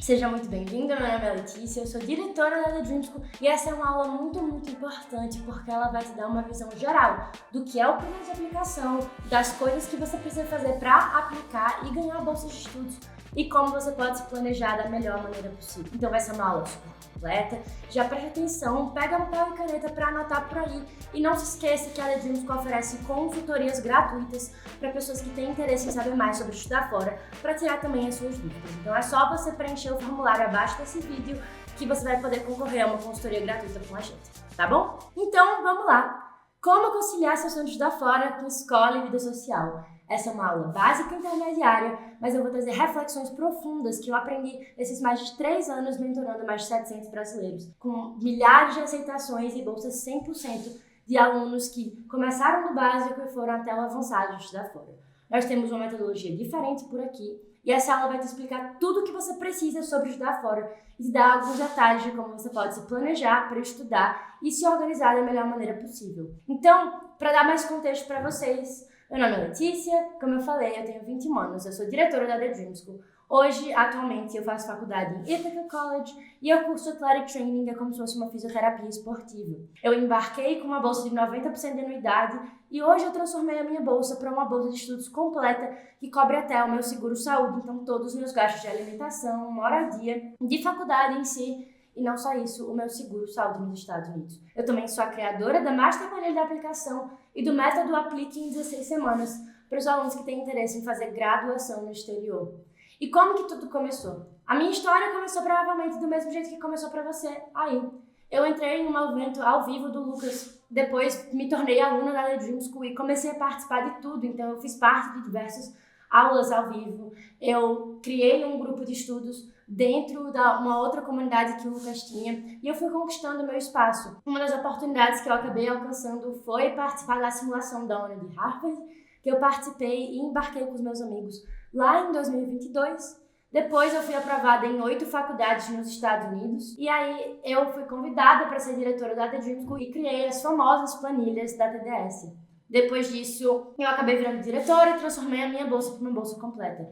Seja muito bem-vinda, meu nome é Letícia, eu sou diretora da The Dream School e essa é uma aula muito importante porque ela vai te dar uma visão geral do que é o processo de aplicação, das coisas que você precisa fazer para aplicar e ganhar bolsas de estudos e como você pode se planejar da melhor maneira possível. Então vai ser uma aula super completa, já preste atenção, pega papel e caneta para anotar por aí e não se esqueça que a The Dream School oferece consultorias gratuitas para pessoas que têm interesse em saber mais sobre estudar fora, para tirar também as suas dúvidas. Então é só você preencher o formulário abaixo desse vídeo que você vai poder concorrer a uma consultoria gratuita com a gente, tá bom? Então vamos lá! Como conciliar seu sonho de estudar fora com escola e vida social? Essa é uma aula básica e intermediária, mas eu vou trazer reflexões profundas que eu aprendi nesses mais de 3 anos mentorando mais de 700 brasileiros, com milhares de aceitações e bolsas 100% de alunos que começaram no básico e foram até o avançado de estudar fora. Nós temos uma metodologia diferente por aqui e essa aula vai te explicar tudo o que você precisa sobre estudar fora e te dar alguns detalhes de como você pode se planejar para estudar e se organizar da melhor maneira possível. Então, para dar mais contexto para vocês, meu nome é Letícia, como eu falei, eu tenho 21 anos, eu sou diretora da The Dream School. Hoje, atualmente, eu faço faculdade em Ithaca College e eu curso Athletic Training, que é como se fosse uma fisioterapia esportiva. Eu embarquei com uma bolsa de 90% de anuidade e hoje eu transformei a minha bolsa para uma bolsa de estudos completa que cobre até o meu seguro-saúde, então todos os meus gastos de alimentação, moradia, de faculdade em si, e não só isso, o meu seguro-saúde nos Estados Unidos. Eu também sou a criadora da Master Planilha de Aplicação e do método Aplique em 16 semanas para os alunos que têm interesse em fazer graduação no exterior. E como que tudo começou? A minha história começou provavelmente do mesmo jeito que começou para você aí. Eu entrei em um movimento ao vivo do Lucas, depois me tornei aluna da The Dream School e comecei a participar de tudo, então eu fiz parte de diversas aulas ao vivo, eu criei um grupo de estudos dentro da uma outra comunidade que o Lucas tinha e eu fui conquistando o meu espaço. Uma das oportunidades que eu acabei alcançando foi participar da simulação da ONU de Harvard, que eu participei e embarquei com os meus amigos lá em 2022. Depois eu fui aprovada em 8 faculdades nos Estados Unidos e aí eu fui convidada para ser diretora da The Dream School e criei as famosas planilhas da TDS. Depois disso, eu acabei virando diretora e transformei a minha bolsa para uma bolsa completa.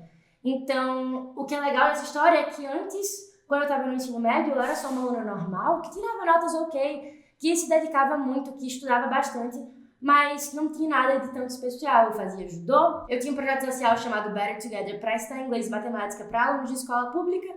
Então, o que é legal dessa história é que antes, quando eu estava no ensino médio, eu era só uma aluna normal, que tirava notas ok, que se dedicava muito, que estudava bastante, mas não tinha nada de tanto especial. Eu fazia judô, eu tinha um projeto social chamado Better Together para ensinar inglês e matemática para alunos de escola pública,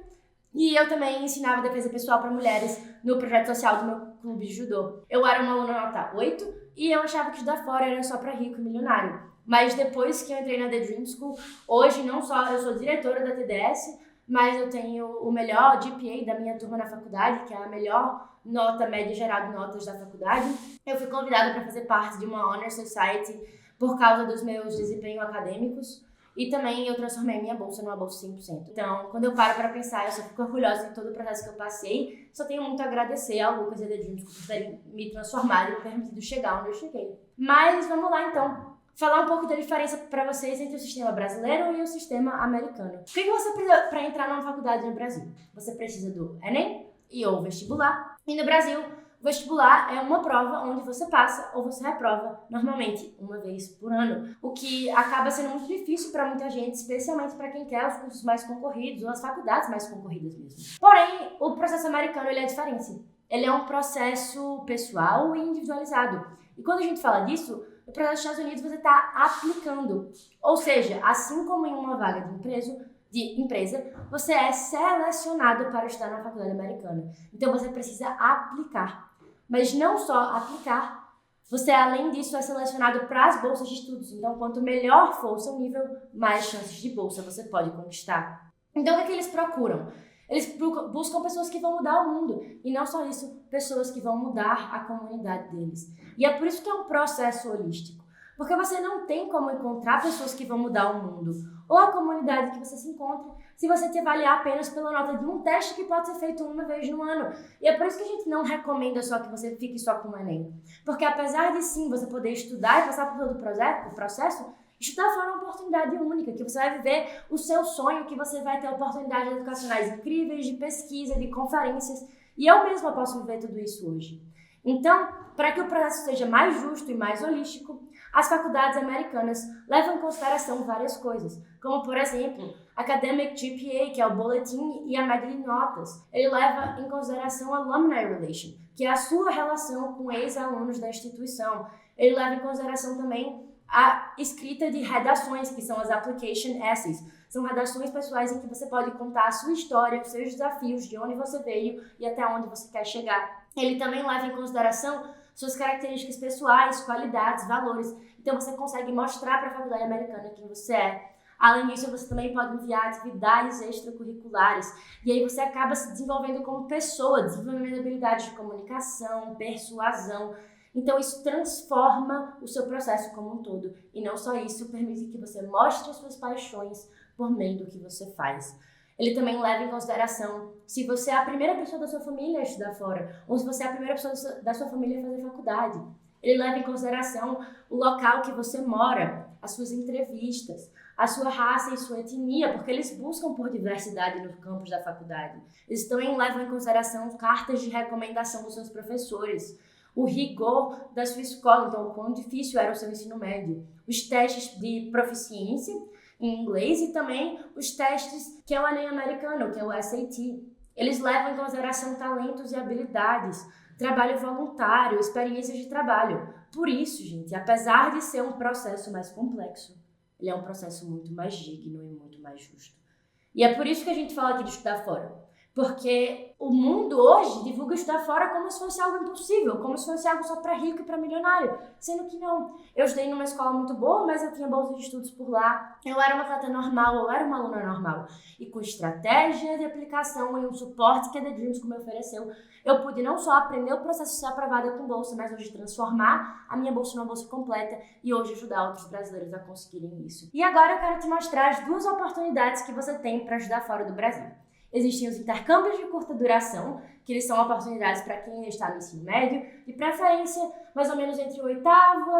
e eu também ensinava defesa pessoal para mulheres no projeto social do meu clube de judô. Eu era uma aluna nota 8 e eu achava que estudar fora era só para rico e milionário. Mas depois que eu entrei na The Dream School, hoje não só eu sou diretora da TDS, mas eu tenho o melhor GPA da minha turma na faculdade, que é a melhor nota média geral de notas da faculdade. Eu fui convidada para fazer parte de uma Honor Society por causa dos meus desempenhos acadêmicos. E também eu transformei minha bolsa numa bolsa 100%. Então, quando eu paro para pensar, eu só fico orgulhosa de todo o processo que eu passei. Só tenho muito a agradecer ao Lucas e a The Dream School por terem me transformado e me permitido chegar onde eu cheguei. Mas vamos lá então, falar um pouco da diferença para vocês entre o sistema brasileiro e o sistema americano. O que você precisa para entrar numa faculdade no Brasil? Você precisa do Enem ou vestibular. E no Brasil, o vestibular é uma prova onde você passa ou você reprova, normalmente uma vez por ano, o que acaba sendo muito difícil para muita gente, especialmente para quem quer os cursos mais concorridos ou as faculdades mais concorridas mesmo. Porém, o processo americano ele é diferente. Ele é um processo pessoal e individualizado. E quando a gente fala disso, no processo dos Estados Unidos você está aplicando. Ou seja, assim como em uma vaga de empresa, você é selecionado para estudar na faculdade americana. Então você precisa aplicar. Mas não só aplicar, você além disso é selecionado para as bolsas de estudos. Então quanto melhor for o seu nível, mais chances de bolsa você pode conquistar. Então o que eles procuram? Eles buscam pessoas que vão mudar o mundo. E não só isso, pessoas que vão mudar a comunidade deles. E é por isso que é um processo holístico. Porque você não tem como encontrar pessoas que vão mudar o mundo ou a comunidade que você se encontra se você te avaliar apenas pela nota de um teste que pode ser feito uma vez no ano. E é por isso que a gente não recomenda só que você fique só com o Enem. Porque apesar de sim você poder estudar e passar por todo o processo, estudar fora é uma oportunidade única, que você vai viver o seu sonho, que você vai ter oportunidades educacionais incríveis, de pesquisa, de conferências. E eu mesma posso viver tudo isso hoje. Então, para que o processo seja mais justo e mais holístico, As faculdades americanas levam em consideração várias coisas, como, por exemplo, Academic GPA, que é o boletim e a média de notas. Ele leva em consideração Alumni Relation, que é a sua relação com ex-alunos da instituição. Ele leva em consideração também a escrita de redações, que são as Application Essays. São redações pessoais em que você pode contar a sua história, os seus desafios, de onde você veio e até onde você quer chegar. Ele também leva em consideração suas características pessoais, qualidades, valores. Então você consegue mostrar para a faculdade americana quem você é. Além disso, você também pode enviar atividades extracurriculares. E aí você acaba se desenvolvendo como pessoa, desenvolvendo habilidades de comunicação, persuasão. Então isso transforma o seu processo como um todo. E não só isso, permite que você mostre as suas paixões por meio do que você faz. Ele também leva em consideração se você é a primeira pessoa da sua família a estudar fora, ou se você é a primeira pessoa da sua família a fazer faculdade. Ele leva em consideração o local que você mora, as suas entrevistas, a sua raça e sua etnia, porque eles buscam por diversidade no campus da faculdade. Eles também levam em consideração cartas de recomendação dos seus professores, o rigor da sua escola, então o quão difícil era o seu ensino médio, os testes de proficiência em inglês e também os testes que é o Enem americano, que é o SAT. Eles levam em consideração talentos e habilidades, trabalho voluntário, experiências de trabalho. Por isso, gente, apesar de ser um processo mais complexo, ele é um processo muito mais digno e muito mais justo. E é por isso que a gente fala aqui de estudar fora. Porque o mundo hoje divulga estudar fora como se fosse algo impossível, como se fosse algo só para rico e para milionário. Sendo que não. Eu estudei numa escola muito boa, mas eu tinha bolsa de estudos por lá. Eu era uma atleta normal, eu era uma aluna normal. E com estratégia de aplicação e um suporte que a The Dreams me ofereceu, eu pude não só aprender o processo de ser aprovada com bolsa, mas hoje transformar a minha bolsa numa bolsa completa e hoje ajudar outros brasileiros a conseguirem isso. E agora eu quero te mostrar as duas oportunidades que você tem para estudar fora do Brasil. Existem os intercâmbios de curta duração, que eles são oportunidades para quem está no ensino médio, de preferência mais ou menos entre o 8º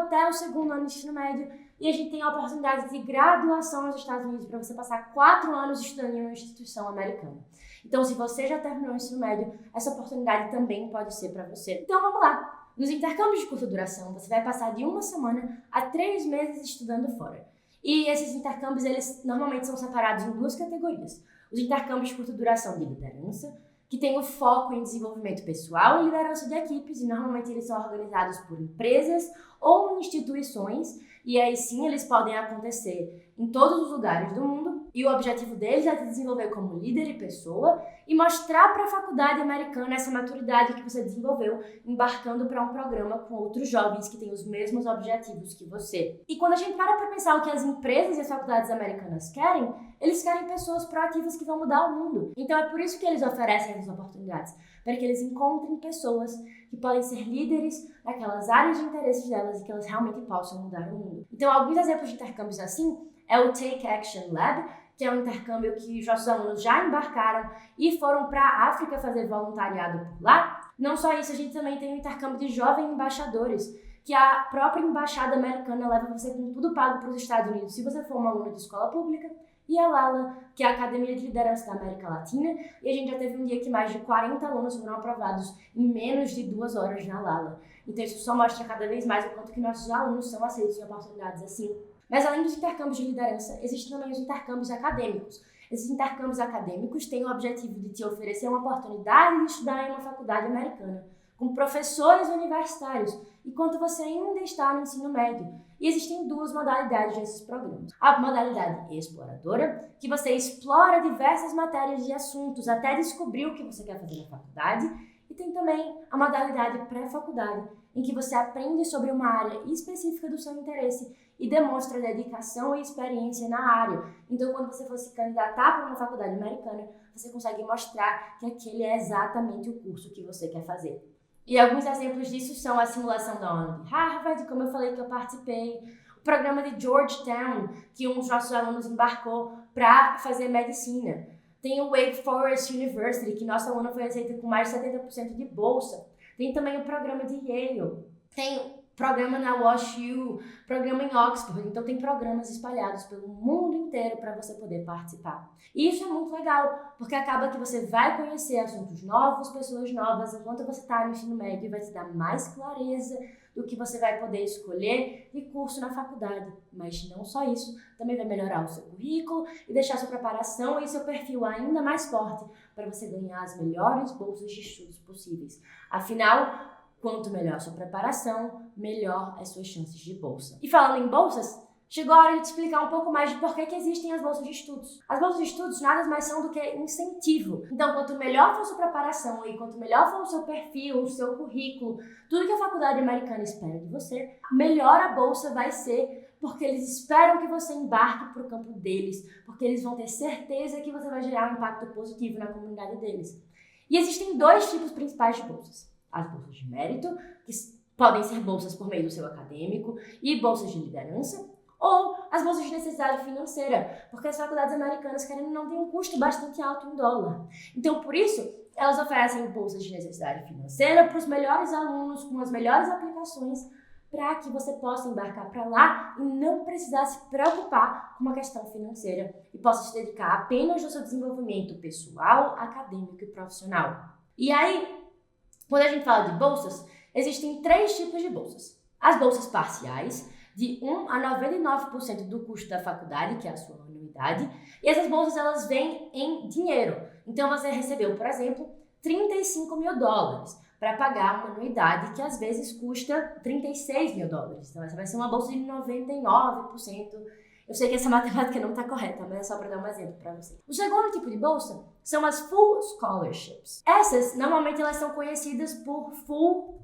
até o 2º ano do ensino médio. E a gente tem a oportunidade de graduação nos Estados Unidos para você passar 4 anos estudando em uma instituição americana. Então, se você já terminou o ensino médio, essa oportunidade também pode ser para você. Então, vamos lá! Nos intercâmbios de curta duração, você vai passar de 1 semana a 3 meses estudando fora. E esses intercâmbios, eles normalmente são separados em 2 categorias. Os intercâmbios de curta duração de liderança, que tem o foco em desenvolvimento pessoal e liderança de equipes, e normalmente eles são organizados por empresas ou instituições, e aí sim eles podem acontecer em todos os lugares do mundo, e o objetivo deles é te desenvolver como líder e pessoa e mostrar para a faculdade americana essa maturidade que você desenvolveu embarcando para um programa com outros jovens que têm os mesmos objetivos que você. E quando a gente para pensar o que as empresas e as faculdades americanas querem, eles querem pessoas proativas que vão mudar o mundo. Então é por isso que eles oferecem essas oportunidades, para que eles encontrem pessoas que podem ser líderes naquelas áreas de interesse delas e que elas realmente possam mudar o mundo. Então alguns exemplos de intercâmbios assim é o Take Action Lab, que é um intercâmbio que os nossos alunos já embarcaram e foram para a África fazer voluntariado por lá. Não só isso, a gente também tem o intercâmbio de jovens embaixadores, que a própria embaixada americana leva você com tudo pago para os Estados Unidos, se você for uma aluna de escola pública, e a LALA, que é a Academia de Liderança da América Latina, e a gente já teve um dia que mais de 40 alunos foram aprovados em menos de 2 horas na LALA. Então isso só mostra cada vez mais o quanto que nossos alunos são aceitos em oportunidades assim. Mas além dos intercâmbios de liderança, existem também os intercâmbios acadêmicos. Esses intercâmbios acadêmicos têm o objetivo de te oferecer uma oportunidade de estudar em uma faculdade americana, com professores universitários, enquanto você ainda está no ensino médio. E existem 2 modalidades desses programas. A modalidade exploradora, que você explora diversas matérias e assuntos até descobrir o que você quer fazer na faculdade. E tem também a modalidade pré-faculdade, em que você aprende sobre uma área específica do seu interesse e demonstra dedicação e experiência na área. Então, quando você for se candidatar para uma faculdade americana, você consegue mostrar que aquele é exatamente o curso que você quer fazer. E alguns exemplos disso são a simulação da ONU de Harvard, como eu falei que eu participei, o programa de Georgetown, que um dos nossos alunos embarcou para fazer medicina. Tem o Wake Forest University, que nossa aluna foi aceita com mais de 70% de bolsa. Tem também o programa de Yale. Tem programa na WashU, programa em Oxford. Então tem programas espalhados pelo mundo inteiro inteiro para você poder participar. E isso é muito legal, porque acaba que você vai conhecer assuntos novos, pessoas novas, enquanto você está no ensino médio, e vai te dar mais clareza do que você vai poder escolher de curso na faculdade. Mas não só isso, também vai melhorar o seu currículo e deixar sua preparação e seu perfil ainda mais forte para você ganhar as melhores bolsas de estudos possíveis. Afinal, quanto melhor a sua preparação, melhor as suas chances de bolsa. E falando em bolsas, chegou a hora de te explicar um pouco mais de por que existem as bolsas de estudos. As bolsas de estudos nada mais são do que incentivo. Então, quanto melhor for a sua preparação e quanto melhor for o seu perfil, o seu currículo, tudo que a faculdade americana espera de você, melhor a bolsa vai ser, porque eles esperam que você embarque para o campo deles, porque eles vão ter certeza que você vai gerar um impacto positivo na comunidade deles. E existem dois tipos principais de bolsas. As bolsas de mérito, que podem ser bolsas por meio do seu acadêmico, e bolsas de liderança, ou as bolsas de necessidade financeira, porque as faculdades americanas, querendo ou não, têm um custo bastante alto em dólar. Então, por isso, elas oferecem bolsas de necessidade financeira para os melhores alunos, com as melhores aplicações, para que você possa embarcar para lá e não precisar se preocupar com uma questão financeira e possa se dedicar apenas ao seu desenvolvimento pessoal, acadêmico e profissional. E aí, quando a gente fala de bolsas, existem 3 tipos de bolsas. As bolsas parciais, de 1 a 99% do custo da faculdade, que é a sua anuidade, e essas bolsas elas vêm em dinheiro. Então você recebeu, por exemplo, $35 mil para pagar uma anuidade que às vezes custa $36 mil. Então essa vai ser uma bolsa de 99%. Eu sei que essa matemática não está correta, mas é só para dar um exemplo para você. O segundo tipo de bolsa são as Full Scholarships. Essas, normalmente, elas são conhecidas por Full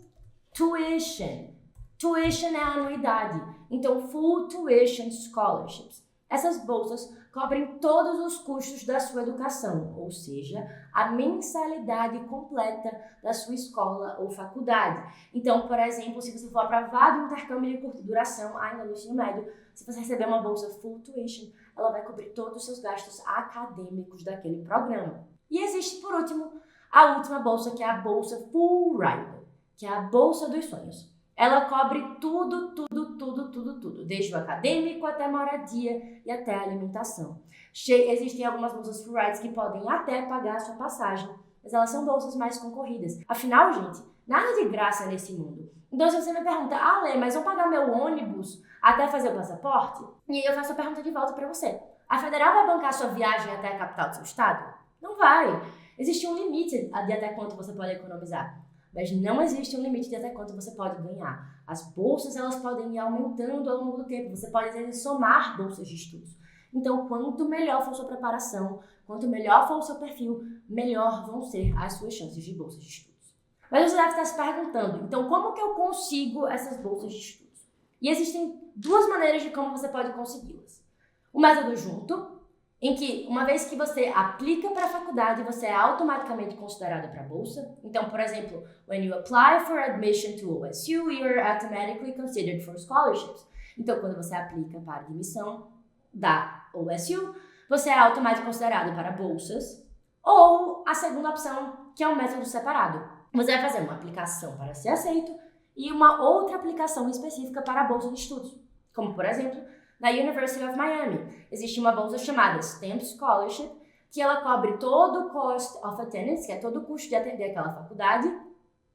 Tuition. Tuition é a anuidade. Então, Full Tuition Scholarships. Essas bolsas cobrem todos os custos da sua educação, ou seja, a mensalidade completa da sua escola ou faculdade. Então, por exemplo, se você for aprovado em intercâmbio de curta duração, ainda no ensino médio, se você receber uma bolsa Full Tuition, ela vai cobrir todos os seus gastos acadêmicos daquele programa. E existe, por último, a última bolsa, que é a bolsa Full Ride, que é a bolsa dos sonhos. Ela cobre tudo, desde o acadêmico até a moradia e até a alimentação. Existem algumas bolsas Full Rides que podem até pagar a sua passagem, mas elas são bolsas mais concorridas. Afinal, gente, nada de graça nesse mundo. Então, se você me pergunta, Lê, mas vou pagar meu ônibus até fazer o passaporte? E aí eu faço a pergunta de volta para você. A federal vai bancar sua viagem até a capital do seu estado? Não vai. Existe um limite de até quanto você pode economizar. Mas não existe um limite de até quanto você pode ganhar. As bolsas, elas podem ir aumentando ao longo do tempo. Você pode, às vezes, somar bolsas de estudos. Então, quanto melhor for a sua preparação, quanto melhor for o seu perfil, melhor vão ser as suas chances de bolsas de estudos. Mas você deve estar se perguntando, então, como que eu consigo essas bolsas de estudos? E existem 2 maneiras de como você pode consegui-las. O método junto, em que, uma vez que você aplica para a faculdade, você é automaticamente considerado para a bolsa. Então, por exemplo, when you apply for admission to OSU, you're automatically considered for scholarships. Então, quando você aplica para a admissão da OSU, você é automaticamente considerado para bolsas. Ou a segunda opção, que é um método separado. Você vai fazer uma aplicação para ser aceito e uma outra aplicação específica para a bolsa de estudos. Como, por exemplo, na University of Miami, existe uma bolsa chamada STEM Scholarship, que ela cobre todo o cost of attendance, que é todo o custo de atender aquela faculdade,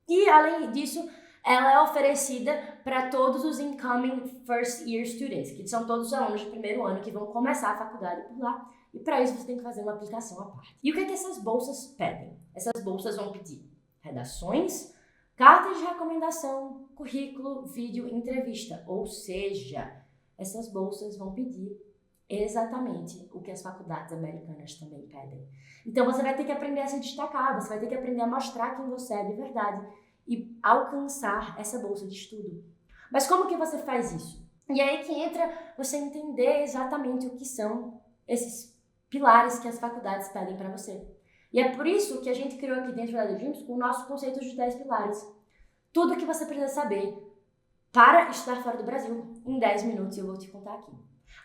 e, além disso, ela é oferecida para todos os incoming first year students, que são todos os alunos de primeiro ano que vão começar a faculdade por lá, e para isso você tem que fazer uma aplicação à parte. E o que é que essas bolsas pedem? Essas bolsas vão pedir redações, cartas de recomendação, currículo, vídeo, entrevista, ou seja, essas bolsas vão pedir exatamente o que as faculdades americanas também pedem. Então você vai ter que aprender a se destacar, você vai ter que aprender a mostrar quem você é de verdade e alcançar essa bolsa de estudo. Mas como que você faz isso? E aí que entra você entender exatamente o que são esses pilares que as faculdades pedem para você. E é por isso que a gente criou aqui dentro da Dreams o nosso conceito de 10 pilares. Tudo que você precisa saber para estudar fora do Brasil, em 10 minutos eu vou te contar aqui.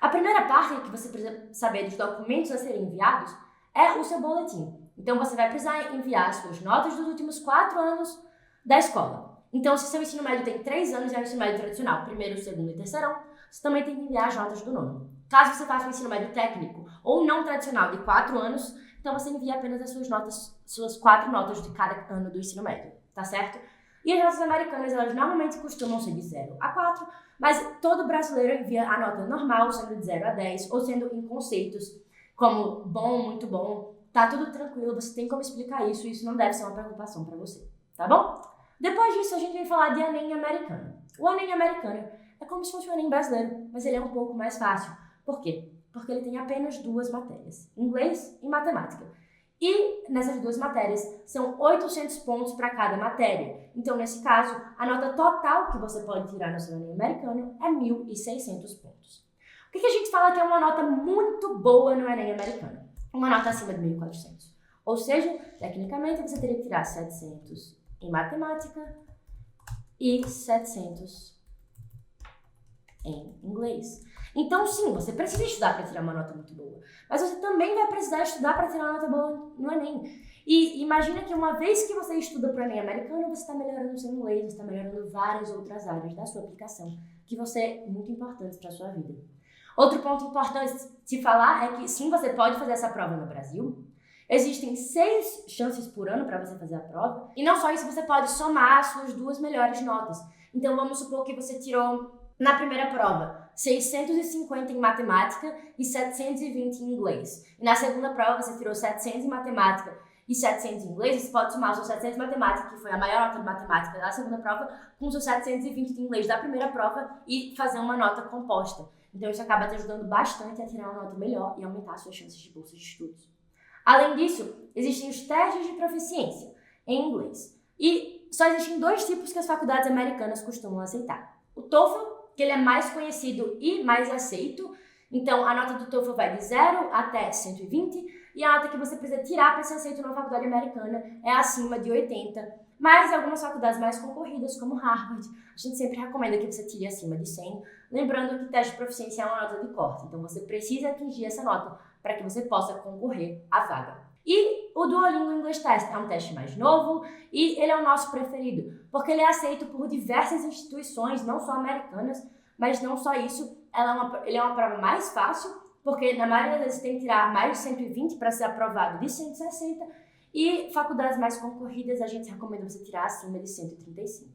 A primeira parte que você precisa saber dos documentos a serem enviados é o seu boletim. Então você vai precisar enviar as suas notas dos últimos 4 anos da escola. Então, se seu ensino médio tem 3 anos, é o ensino médio tradicional, primeiro, segundo e terceirão, você também tem que enviar as notas do nono. Caso você faça um ensino médio técnico ou não tradicional de 4 anos, então você envia apenas as suas 4 notas de cada ano do ensino médio, tá certo? E as notas americanas, elas normalmente costumam ser de 0 a 4, mas todo brasileiro envia a nota normal, sendo de 0 a 10, ou sendo em conceitos como bom, muito bom, tá tudo tranquilo, você tem como explicar isso, e isso não deve ser uma preocupação para você, tá bom? Depois disso, a gente vai falar de Enem americano. O Enem americano é como se fosse o Enem brasileiro, mas ele é um pouco mais fácil. Por quê? Porque ele tem apenas 2 matérias, inglês e matemática. E nessas 2 matérias são 800 pontos para cada matéria. Então, nesse caso, a nota total que você pode tirar no seu Enem americano é 1.600 pontos. O que a gente fala que é uma nota muito boa no Enem americano? Uma nota acima de 1.400. Ou seja, tecnicamente, você teria que tirar 700 em matemática e 700 em inglês. Então, sim, você precisa estudar para tirar uma nota muito boa, mas você também vai precisar estudar para tirar uma nota boa no Enem. E imagina que uma vez que você estuda para o Enem americano, você está melhorando o seu inglês, você está melhorando várias outras áreas da sua aplicação, que vão ser muito importantes para a sua vida. Outro ponto importante de falar é que, sim, você pode fazer essa prova no Brasil. Existem 6 chances por ano para você fazer a prova. E não só isso, você pode somar as suas 2 melhores notas. Então, vamos supor que você tirou, na primeira prova, 650 em matemática e 720 em inglês. E na segunda prova, você tirou 700 em matemática e 700 em inglês. Você pode somar os seus 700 em matemática, que foi a maior nota de matemática da segunda prova, com os seus 720 de inglês da primeira prova e fazer uma nota composta. Então, isso acaba te ajudando bastante a tirar uma nota melhor e aumentar as suas chances de bolsa de estudos. Além disso, existem os testes de proficiência em inglês. E só existem 2 tipos que as faculdades americanas costumam aceitar. O TOEFL, que ele é mais conhecido e mais aceito. Então, a nota do TOEFL vai de 0 até 120. E a nota que você precisa tirar para ser aceito numa faculdade americana é acima de 80. Mas algumas faculdades mais concorridas, como Harvard, a gente sempre recomenda que você tire acima de 100. Lembrando que o teste de proficiência é uma nota de corte. Então, você precisa atingir essa nota para que você possa concorrer à vaga. E o Duolingo English Test é um teste mais novo e ele é o nosso preferido, porque ele é aceito por diversas instituições, não só americanas, mas não só isso, ele é uma prova mais fácil, porque na maioria das vezes tem que tirar mais de 120 para ser aprovado de 160, e faculdades mais concorridas a gente recomenda você tirar acima de 135.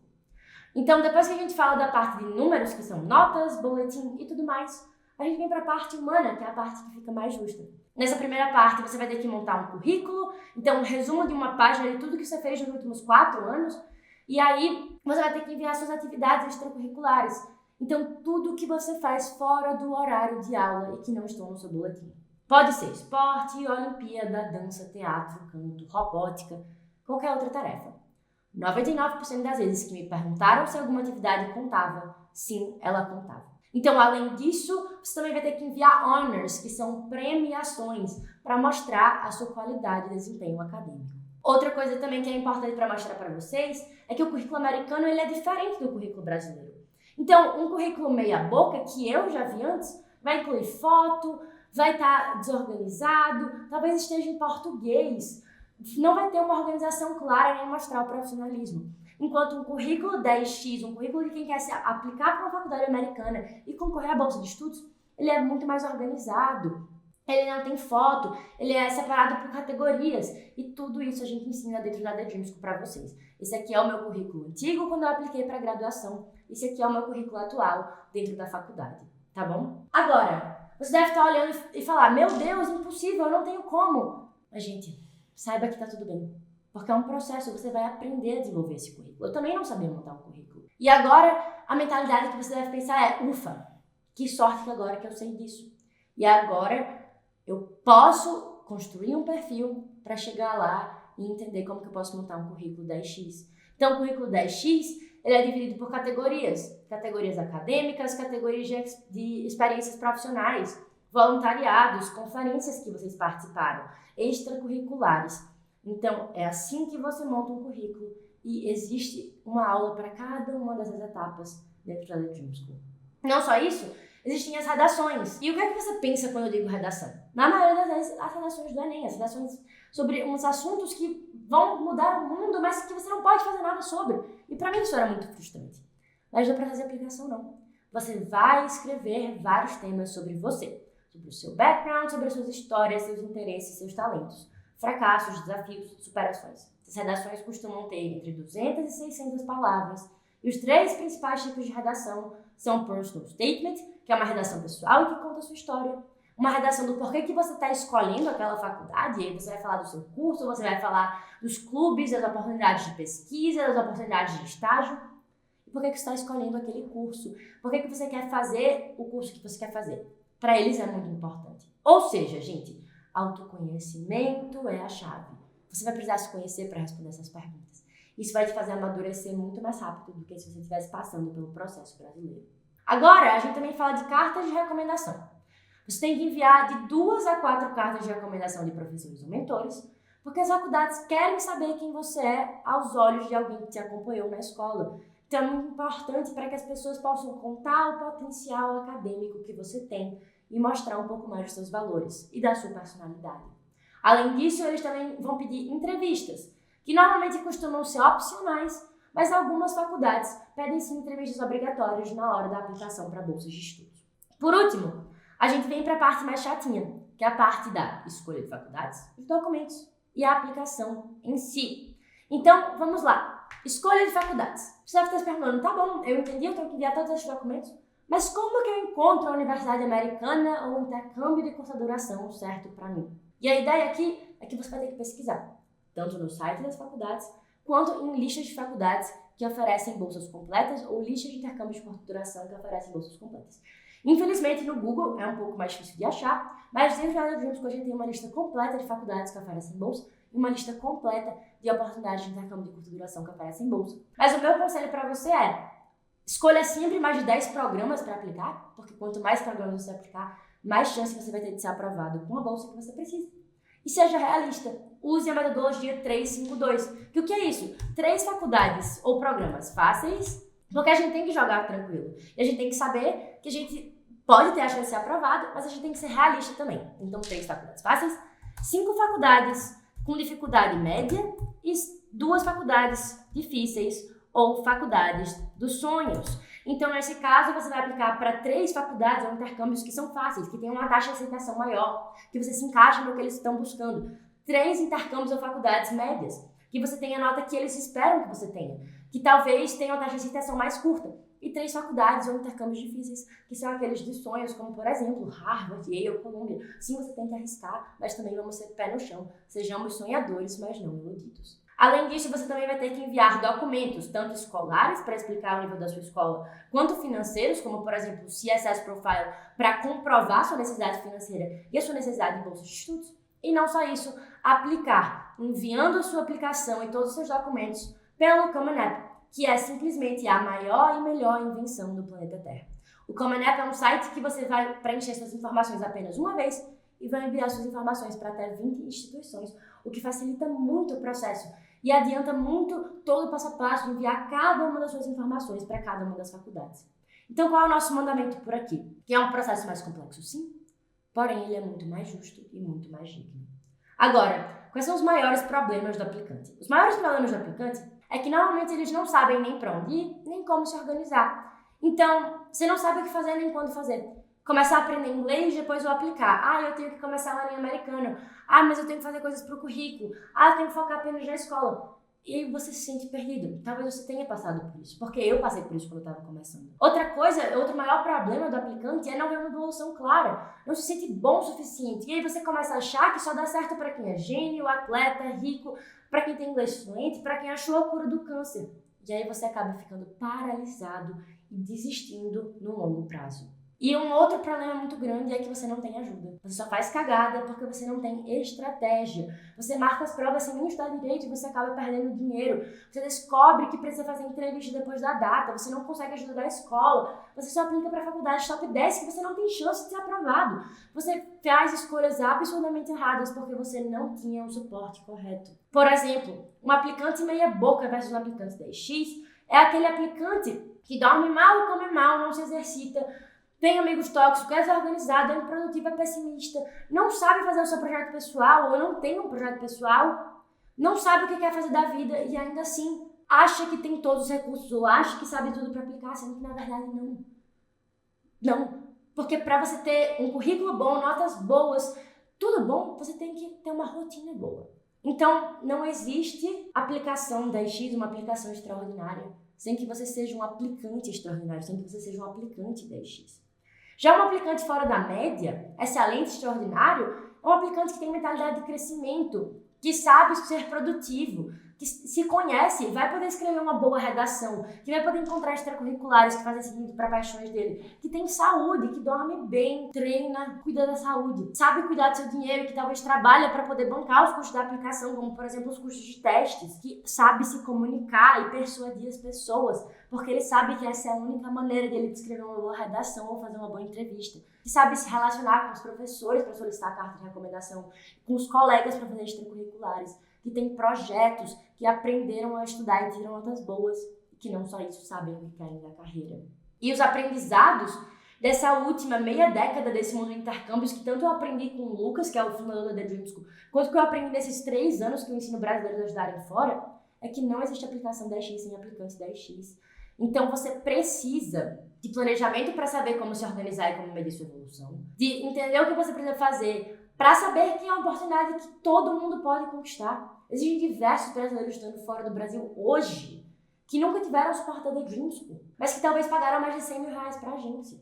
Então, depois que a gente fala da parte de números, que são notas, boletim e tudo mais, a gente vem para a parte humana, que é a parte que fica mais justa. Nessa primeira parte, você vai ter que montar um currículo, então um resumo de uma página de tudo que você fez nos últimos 4 anos, e aí você vai ter que enviar suas atividades extracurriculares. Então, tudo que você faz fora do horário de aula e que não estão no seu boletim. Pode ser esporte, Olimpíada, dança, teatro, canto, robótica, qualquer outra tarefa. 99% das vezes que me perguntaram se alguma atividade contava, sim, ela contava. Então, além disso, você também vai ter que enviar honors, que são premiações, para mostrar a sua qualidade de desempenho acadêmico. Outra coisa também que é importante para mostrar para vocês é que o currículo americano ele é diferente do currículo brasileiro. Então, um currículo meia-boca, que eu já vi antes, vai incluir foto, vai estar desorganizado, talvez esteja em português, não vai ter uma organização clara nem mostrar o profissionalismo. Enquanto um currículo 10x, um currículo de quem quer se aplicar para uma faculdade americana e concorrer à bolsa de estudos, ele é muito mais organizado, ele não tem foto, ele é separado por categorias e tudo isso a gente ensina dentro da The Dream School para vocês. Esse aqui é o meu currículo antigo quando eu apliquei para graduação, esse aqui é o meu currículo atual dentro da faculdade, tá bom? Agora, você deve estar olhando e falar, meu Deus, impossível, eu não tenho como. Mas gente, saiba que tá tudo bem. Porque é um processo, você vai aprender a desenvolver esse currículo. Eu também não sabia montar um currículo. E agora, a mentalidade que você deve pensar é, ufa, que sorte que agora que eu sei disso. E agora, eu posso construir um perfil para chegar lá e entender como que eu posso montar um currículo 10x. Então, o currículo 10x, ele é dividido por categorias. Categorias acadêmicas, categorias de experiências profissionais, voluntariados, conferências que vocês participaram, extracurriculares. Então, é assim que você monta um currículo e existe uma aula para cada uma dessas etapas dentro da The Dream School. Não só isso, existem as redações. E o que é que você pensa quando eu digo redação? Na maioria das vezes, as redações do Enem, as redações sobre uns assuntos que vão mudar o mundo, mas que você não pode fazer nada sobre. E para mim isso era muito frustrante. Mas não é para fazer aplicação, não. Você vai escrever vários temas sobre você. sobre o seu background, sobre as suas histórias, seus interesses, seus talentos, fracassos, desafios, superações. Essas redações costumam ter entre 200 e 600 palavras. E os 3 principais tipos de redação são personal statement, que é uma redação pessoal e que conta a sua história. Uma redação do porquê que você está escolhendo aquela faculdade, e aí você vai falar do seu curso, você vai falar dos clubes, das oportunidades de pesquisa, das oportunidades de estágio. E por que você está escolhendo aquele curso? Por que você quer fazer o curso que você quer fazer? Para eles é muito importante. Ou seja, gente, autoconhecimento é a chave. Você vai precisar se conhecer para responder essas perguntas. Isso vai te fazer amadurecer muito mais rápido do que se você estivesse passando pelo processo brasileiro. Agora, a gente também fala de cartas de recomendação. Você tem que enviar de 2 a 4 cartas de recomendação de professores ou mentores, porque as faculdades querem saber quem você é aos olhos de alguém que te acompanhou na escola. Então é muito importante para que as pessoas possam contar o potencial acadêmico que você tem e mostrar um pouco mais dos seus valores e da sua personalidade. Além disso, eles também vão pedir entrevistas, que normalmente costumam ser opcionais, mas algumas faculdades pedem sim entrevistas obrigatórias na hora da aplicação para bolsas de estudos. Por último, a gente vem para a parte mais chatinha, que é a parte da escolha de faculdades, os documentos e a aplicação em si. Então, vamos lá. Escolha de faculdades. Você deve estar se perguntando, tá bom, eu entendi, eu tenho que enviar todos esses documentos, mas como que eu encontro a universidade americana ou intercâmbio de curta duração certo para mim? E a ideia aqui é que você vai ter que pesquisar, tanto no site das faculdades, quanto em listas de faculdades que oferecem bolsas completas ou listas de intercâmbio de curta duração que oferecem bolsas completas. Infelizmente, no Google é um pouco mais difícil de achar, mas dentro da Dreams a gente tem uma lista completa de faculdades que oferecem bolsa e uma lista completa de oportunidades de intercâmbio de curta duração que oferecem bolsa. Mas o meu conselho para você é: escolha sempre mais de 10 programas para aplicar, porque quanto mais programas você aplicar, mais chance você vai ter de ser aprovado com a bolsa que você precisa. E seja realista, use a metodologia 352. Que o que é isso? 3 faculdades ou programas fáceis, porque a gente tem que jogar tranquilo. E a gente tem que saber que a gente pode ter a chance de ser aprovado, mas a gente tem que ser realista também. Então, 3 faculdades fáceis, 5 faculdades com dificuldade média e 2 faculdades difíceis ou faculdades dos sonhos. Então, nesse caso, você vai aplicar para 3 faculdades ou intercâmbios que são fáceis, que têm uma taxa de aceitação maior, que você se encaixa no que eles estão buscando. 3 intercâmbios ou faculdades médias, que você tenha a nota que eles esperam que você tenha, que talvez tenha uma taxa de aceitação mais curta. E 3 faculdades ou intercâmbios difíceis, que são aqueles de sonhos, como, por exemplo, Harvard, Yale, Columbia. Sim, você tem que arriscar, mas também vamos ser pé no chão. Sejamos sonhadores, mas não iludidos. Além disso, você também vai ter que enviar documentos, tanto escolares, para explicar o nível da sua escola, quanto financeiros, como, por exemplo, o CSS Profile, para comprovar sua necessidade financeira e a sua necessidade de bolsa de estudos. E não só isso, aplicar, enviando a sua aplicação e todos os seus documentos pelo Common App, que é simplesmente a maior e melhor invenção do planeta Terra. O Common App é um site que você vai preencher suas informações apenas uma vez e vai enviar suas informações para até 20 instituições, o que facilita muito o processo e adianta muito todo o passo a passo de enviar cada uma das suas informações para cada uma das faculdades. Então, qual é o nosso mandamento por aqui? Que é um processo mais complexo, sim, porém ele é muito mais justo e muito mais digno. Agora, quais são os maiores problemas do aplicante? Os maiores problemas do aplicante é que normalmente eles não sabem nem para onde ir, nem como se organizar. Então, você não sabe o que fazer nem quando fazer. Começar a aprender inglês, depois vou aplicar. Eu tenho que começar a linha americana. Mas eu tenho que fazer coisas para o currículo. Eu tenho que focar apenas na escola. E aí você se sente perdido. Talvez você tenha passado por isso, porque eu passei por isso quando eu estava começando. Outro maior problema do aplicante é não ver uma evolução clara. Não se sente bom o suficiente. E aí você começa a achar que só dá certo para quem é gênio, atleta, rico, para quem tem inglês fluente, para quem achou a cura do câncer. E aí você acaba ficando paralisado e desistindo no longo prazo. E um outro problema muito grande é que você não tem ajuda. Você só faz cagada porque você não tem estratégia. Você marca as provas sem nem estudar direito e você acaba perdendo dinheiro. Você descobre que precisa fazer entrevista depois da data. Você não consegue ajuda da escola. Você só aplica para a faculdade top 10 que você não tem chance de ser aprovado. Você faz escolhas absurdamente erradas porque você não tinha o suporte correto. Por exemplo, um aplicante meia boca versus um aplicante 10x é aquele aplicante que dorme mal, come mal, não se exercita, tem amigos tóxicos, é desorganizado, é improdutivo, é pessimista, não sabe fazer o seu projeto pessoal ou não tem um projeto pessoal, não sabe o que quer fazer da vida e ainda assim acha que tem todos os recursos ou acha que sabe tudo para aplicar, sendo que na verdade não. Porque para você ter um currículo bom, notas boas, tudo bom, você tem que ter uma rotina boa. Então, não existe aplicação 10x, uma aplicação extraordinária, sem que você seja um aplicante extraordinário, sem que você seja um aplicante 10x. Já um aplicante fora da média, excelente, extraordinário, é um aplicante que tem mentalidade de crescimento, que sabe ser produtivo, que se conhece, vai poder escrever uma boa redação, que vai poder encontrar extracurriculares que fazem sentido para paixões dele, que tem saúde, que dorme bem, treina, cuida da saúde, sabe cuidar do seu dinheiro, que talvez trabalha para poder bancar os custos da aplicação, como por exemplo os custos de testes, que sabe se comunicar e persuadir as pessoas, porque ele sabe que essa é a única maneira dele de escrever uma boa redação ou fazer uma boa entrevista, que sabe se relacionar com os professores para solicitar a carta de recomendação, com os colegas para fazer extracurriculares, que tem projetos, que aprenderam a estudar e tiram notas boas, e que não só isso sabem o que querem da carreira. E os aprendizados dessa última meia década desse mundo de intercâmbios, que tanto eu aprendi com o Lucas, que é o fundador da The Dream School, quanto que eu aprendi nesses 3 anos que o ensino brasileiro nos darem fora, é que não existe aplicação 10x sem aplicante 10x. Então você precisa de planejamento para saber como se organizar e como medir sua evolução, de entender o que você precisa fazer para saber que é uma oportunidade que todo mundo pode conquistar. Existem diversos brasileiros estando fora do Brasil hoje que nunca tiveram o suporte da The Dream School, mas que talvez pagaram mais de 100 mil reais para a agência.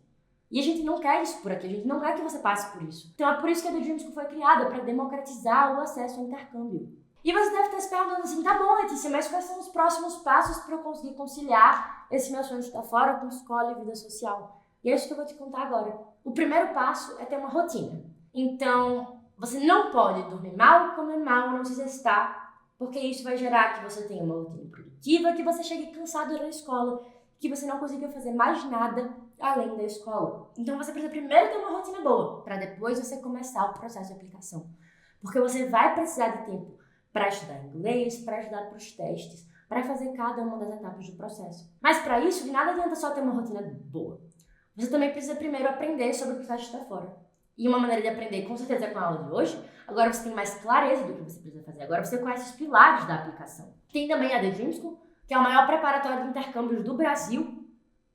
E a gente não quer isso por aqui, a gente não quer que você passe por isso. Então é por isso que a The Dream School foi criada, para democratizar o acesso ao intercâmbio. E você deve estar se perguntando assim, tá bom, Letícia, mas quais são os próximos passos para eu conseguir conciliar esse meu sonho de estar fora com escola e vida social? E é isso que eu vou te contar agora. O primeiro passo é ter uma rotina. Então, você não pode dormir mal, comer mal, não se exercitar, porque isso vai gerar que você tenha uma rotina produtiva, que você chegue cansado da escola, que você não consiga fazer mais nada além da escola. Então, você precisa primeiro ter uma rotina boa, para depois você começar o processo de aplicação. Porque você vai precisar de tempo para estudar inglês, para estudar para os testes, para fazer cada uma das etapas do processo. Mas para isso, de nada adianta só ter uma rotina boa. Você também precisa primeiro aprender sobre o que está de estar fora. E uma maneira de aprender, com certeza, é com a aula de hoje. Agora você tem mais clareza do que você precisa fazer. Agora você conhece os pilares da aplicação. Tem também a The Dream School, que é o maior preparatório de intercâmbios do Brasil.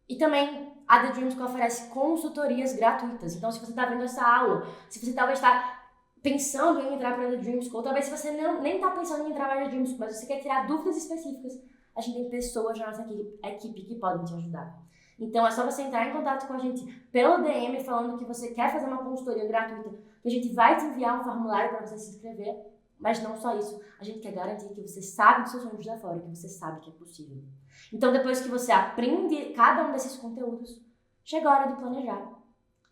E também a The Dream School oferece consultorias gratuitas. Então, se você está vendo essa aula, se você talvez está pensando em entrar para a The Dream School, talvez se você nem está pensando em entrar para a The Dream School, mas você quer tirar dúvidas específicas, a gente tem pessoas na nossa equipe que podem te ajudar. Então, é só você entrar em contato com a gente pelo DM falando que você quer fazer uma consultoria gratuita, que a gente vai te enviar um formulário para você se inscrever, mas não só isso, a gente quer garantir que você sabe dos seus sonhos lá fora, que você sabe que é possível. Então, depois que você aprende cada um desses conteúdos, chega a hora de planejar.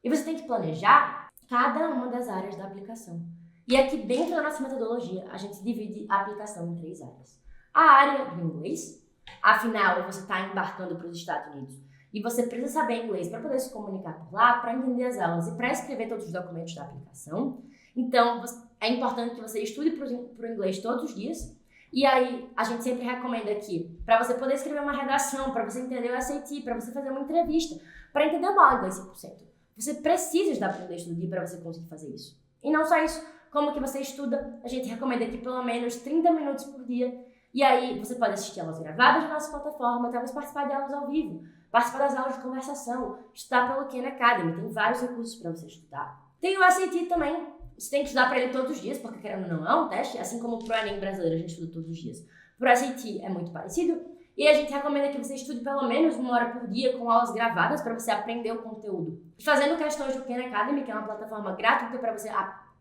E você tem que planejar cada uma das áreas da aplicação. E aqui dentro da nossa metodologia, a gente divide a aplicação em 3 áreas. A área do inglês, afinal, você está embarcando para os Estados Unidos, e você precisa saber inglês para poder se comunicar por lá, para entender as aulas e para escrever todos os documentos da aplicação. Então, é importante que você estude para o inglês todos os dias. E aí, a gente sempre recomenda aqui, para você poder escrever uma redação, para você entender o SAT, para você fazer uma entrevista, para entender o inglês 100%. Você precisa estudar para o inglês todo dia para você conseguir fazer isso. E não só isso, como que você estuda, a gente recomenda aqui pelo menos 30 minutos por dia. E aí, você pode assistir aulas gravadas na nossa plataforma, talvez participar de aulas ao vivo, participar das aulas de conversação, estudar pelo Khan Academy, tem vários recursos para você estudar. Tem o SAT também, você tem que estudar para ele todos os dias, porque querendo ou não é um teste, assim como pro Enem brasileiro a gente estuda todos os dias. Pro SAT é muito parecido, e a gente recomenda que você estude pelo menos 1 hora por dia com aulas gravadas para você aprender o conteúdo. Fazendo questões do Khan Academy, que é uma plataforma gratuita para você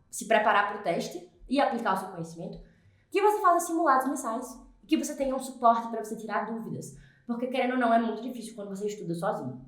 se preparar para o teste e aplicar o seu conhecimento, que você faça simulados mensais, que você tenha um suporte para você tirar dúvidas, porque querendo ou não é muito difícil quando você estuda sozinho.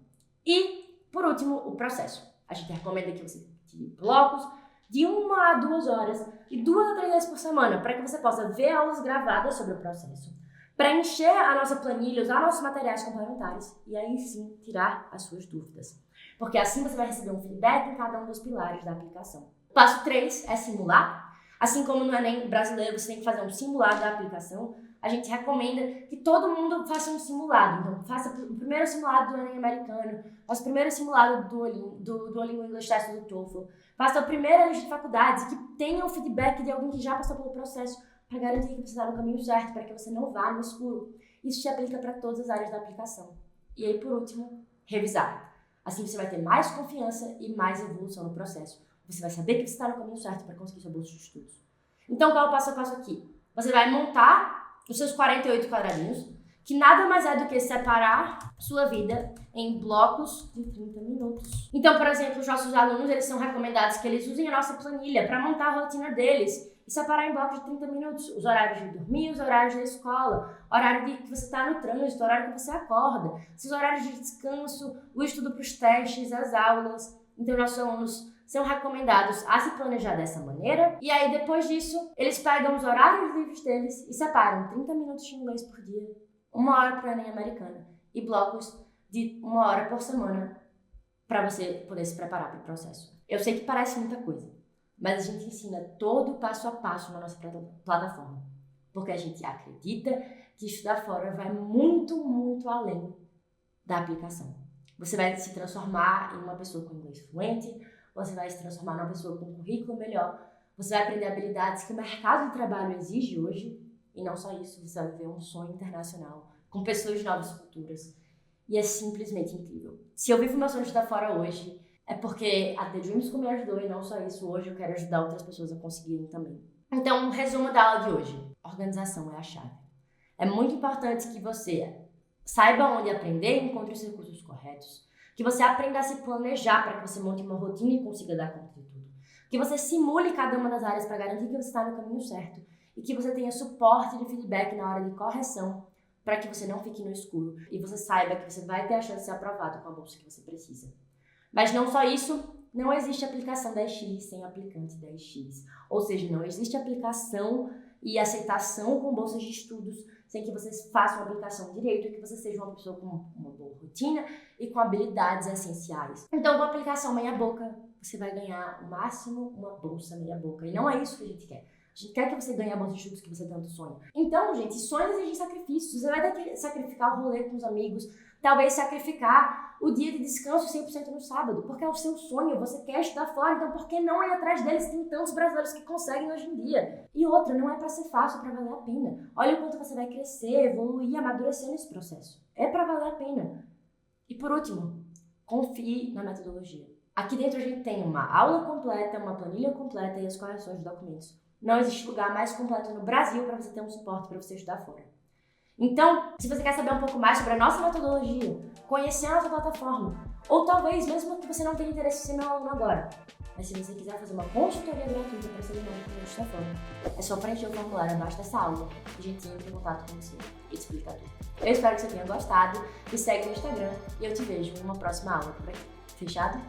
E, por último, o processo. A gente recomenda que você tire blocos de 1 a 2 horas e 2 a 3 vezes por semana, para que você possa ver aulas gravadas sobre o processo, preencher a nossa planilha, usar nossos materiais complementares e aí sim tirar as suas dúvidas. Porque assim você vai receber um feedback em cada um dos pilares da aplicação. Passo 3 é simular. Assim como no Enem brasileiro você tem que fazer um simulado da aplicação, a gente recomenda que todo mundo faça um simulado. Então, faça o primeiro simulado do Enem americano, faça o primeiro simulado do Duolingo English Test do TOEFL, faça a primeira lista de faculdades, que tenha o feedback de alguém que já passou pelo processo, para garantir que você está no caminho certo, para que você não vá no escuro. Isso se aplica para todas as áreas da aplicação. E aí, por último, revisar. Assim você vai ter mais confiança e mais evolução no processo. Você vai saber que você está no caminho certo para conseguir sua bolsa de estudos. Então, qual é o passo a passo aqui? Você vai montar os seus 48 quadradinhos, que nada mais é do que separar sua vida em blocos de 30 minutos. Então, por exemplo, os nossos alunos, eles são recomendados que eles usem a nossa planilha para montar a rotina deles e separar em blocos de 30 minutos os horários de dormir, os horários da escola, horário de que você está no trânsito, horário que você acorda, seus horários de descanso, o estudo para os testes, as aulas. Então, nossos alunos são recomendados a se planejar dessa maneira. E aí, depois disso, eles pegam os horários livres deles e separam 30 minutos de inglês por dia, 1 hora para o Enem americano e blocos de 1 hora por semana para você poder se preparar para o processo. Eu sei que parece muita coisa, mas a gente ensina todo passo a passo na nossa plataforma, porque a gente acredita que estudar fora vai muito, muito além da aplicação. Você vai se transformar em uma pessoa com inglês fluente, você vai se transformar em uma pessoa com um currículo melhor, você vai aprender habilidades que o mercado de trabalho exige hoje, e não só isso, você vai viver um sonho internacional, com pessoas de novas culturas. E é simplesmente incrível. Se eu vivo meu sonho de estudar fora hoje, é porque a The Dream School me ajudou, e não só isso, hoje eu quero ajudar outras pessoas a conseguirem também. Então, um resumo da aula de hoje. Organização é a chave. É muito importante que você saiba onde aprender e encontre os recursos corretos. Que você aprenda a se planejar para que você monte uma rotina e consiga dar conta de tudo. Que você simule cada uma das áreas para garantir que você está no caminho certo. E que você tenha suporte de feedback na hora de correção para que você não fique no escuro. E você saiba que você vai ter a chance de ser aprovado com a bolsa que você precisa. Mas não só isso, não existe aplicação 10x sem aplicante 10x. Ou seja, não existe aplicação e aceitação com bolsas de estudos sem que vocês façam a aplicação direito e que você seja uma pessoa com uma boa rotina e com habilidades essenciais. Então, com a aplicação meia boca, você vai ganhar o máximo uma bolsa meia boca. E não é isso que a gente quer. A gente quer que você ganhe a bolsa de estudos que você tanto sonha. Então, gente, sonhos exigem sacrifícios. Você vai ter que sacrificar o rolê com os amigos, talvez sacrificar o dia de descanso 100% no sábado, porque é o seu sonho, você quer estudar fora, então por que não ir atrás deles? Tem tantos brasileiros que conseguem hoje em dia. E outra, não é para ser fácil, é para valer a pena. Olha o quanto você vai crescer, evoluir, amadurecer nesse processo. É para valer a pena. E por último, confie na metodologia. Aqui dentro a gente tem uma aula completa, uma planilha completa e as correções de documentos. Não existe lugar mais completo no Brasil para você ter um suporte para você estudar fora. Então, se você quer saber um pouco mais sobre a nossa metodologia, conhecer a nossa plataforma, ou talvez mesmo que você não tenha interesse em ser meu aluno agora, mas se você quiser fazer uma consultoria gratuita para ser meu aluno para estudar fora, é só preencher o formulário abaixo dessa aula e a gente entra em contato com você e te explica tudo. Eu espero que você tenha gostado, me segue no Instagram e eu te vejo em uma próxima aula por aqui. Fechado?